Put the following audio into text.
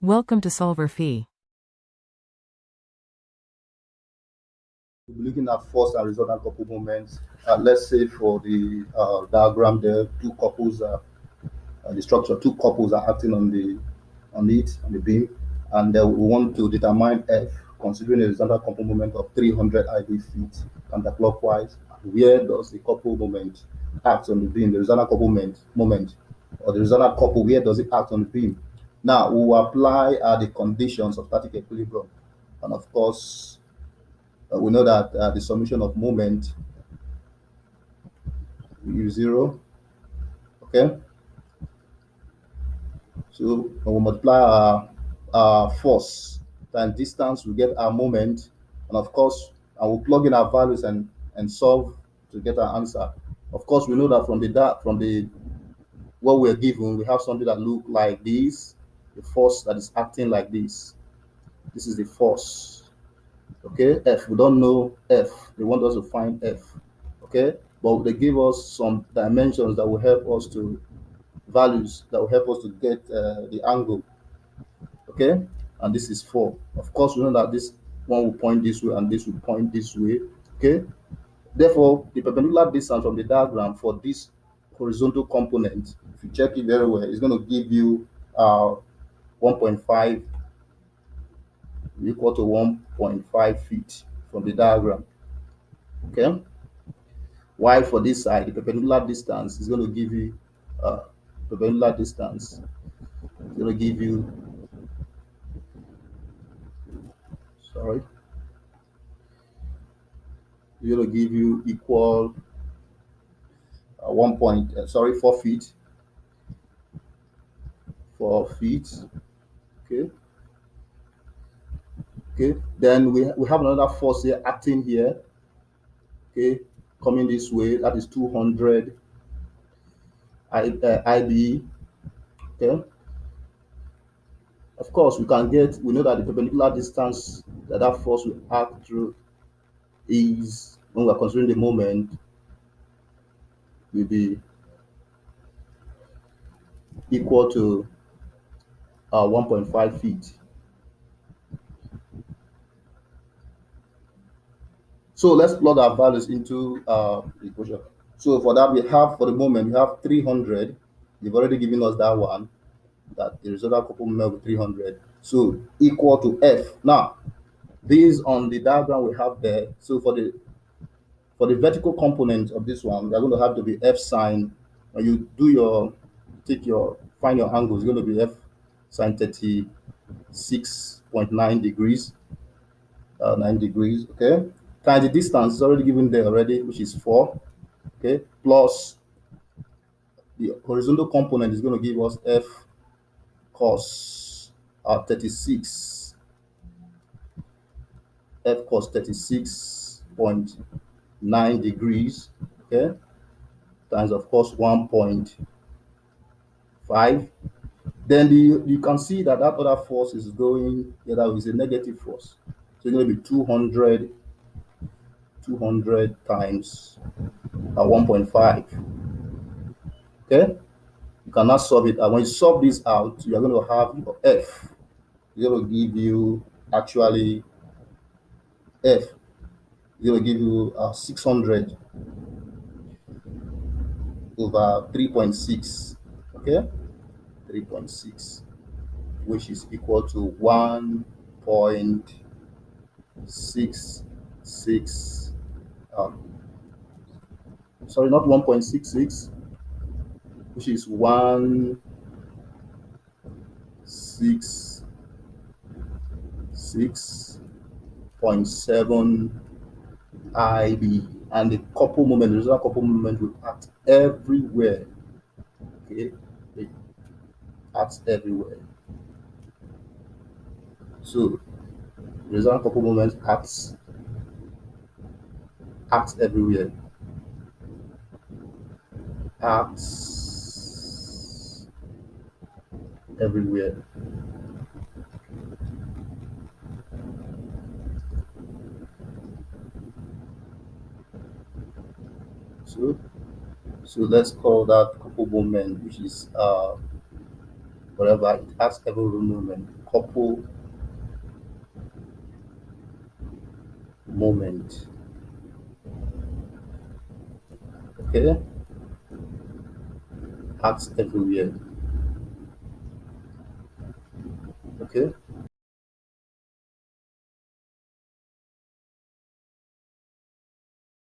Welcome to solverfy. We'll be looking at first and resultant couple moments. Let's say for the diagram there, two couples are the structure, two couples are acting on the beam, and we want to determine F considering a resultant couple moment of 300 IB feet counterclockwise. Where does the couple moment act on the beam? The resultant couple moment or the resultant couple, where does it act on the beam? Now we will apply the conditions of static equilibrium, and of course we know that the summation of moment is zero. Okay, so when we multiply our force times distance, we get our moment, and of course, I will plug in our values and solve to get our answer. Of course, we know that from the what we're given, we have something that look like this, the force that is acting like this. This is the force. Okay, F. We don't know F. They want us to find F. Okay, but they give us some dimensions that will help us to values that will help us to get the angle. Okay, and this is 4. Of course, we know that this one will point this way and this will point this way. Okay, therefore the perpendicular distance from the diagram for this horizontal component, if you check it very well, is going to give you 1.5 equal to 1.5 feet from the diagram. Okay, while for this side the perpendicular distance is going to give you perpendicular distance is going to give you, sorry, is going to give you equal 1 point, sorry, 4 feet, 4 feet. Okay, okay, then we have another force here acting here. Okay, coming this way, that is 200 IB. Okay, of course we know that the perpendicular distance that force will act through is, when we're considering the moment, will be equal to 1.5 feet. So let's plug our values into the equation. So for that, we have, for the moment, we have 300. They've already given us that one, that the resultant couple moment with 300. So equal to F. Now, based on the diagram we have there, so for the vertical component of this one, we're going to have to be F sine. When you do find your angle, it's going to be F sine 36.9 degrees, 9 degrees, okay? Times the distance is already given there already, which is 4, okay? Plus the horizontal component is going to give us F cos 36, F cos 36.9 degrees, okay? Times, of course, 1.5. Then you can see that other force is going, yeah, that is a negative force. So it's going to be 200 times 1.5. Okay, you cannot solve it. And when you solve this out, you are going to have your F. It's going to give you, actually, F. It's going to give you 600 over 3.6. Okay, 3.6, which is equal to 1.66. Um, sorry, not 1.66, which is 166.7 IB. And the couple moment, the result couple moment will act everywhere. Okay, it acts everywhere. So the result couple moment acts everywhere. Acts everywhere. So let's call that couple moment, which is whatever, it acts every moment. couple moment. Okay, acts everywhere. Okay,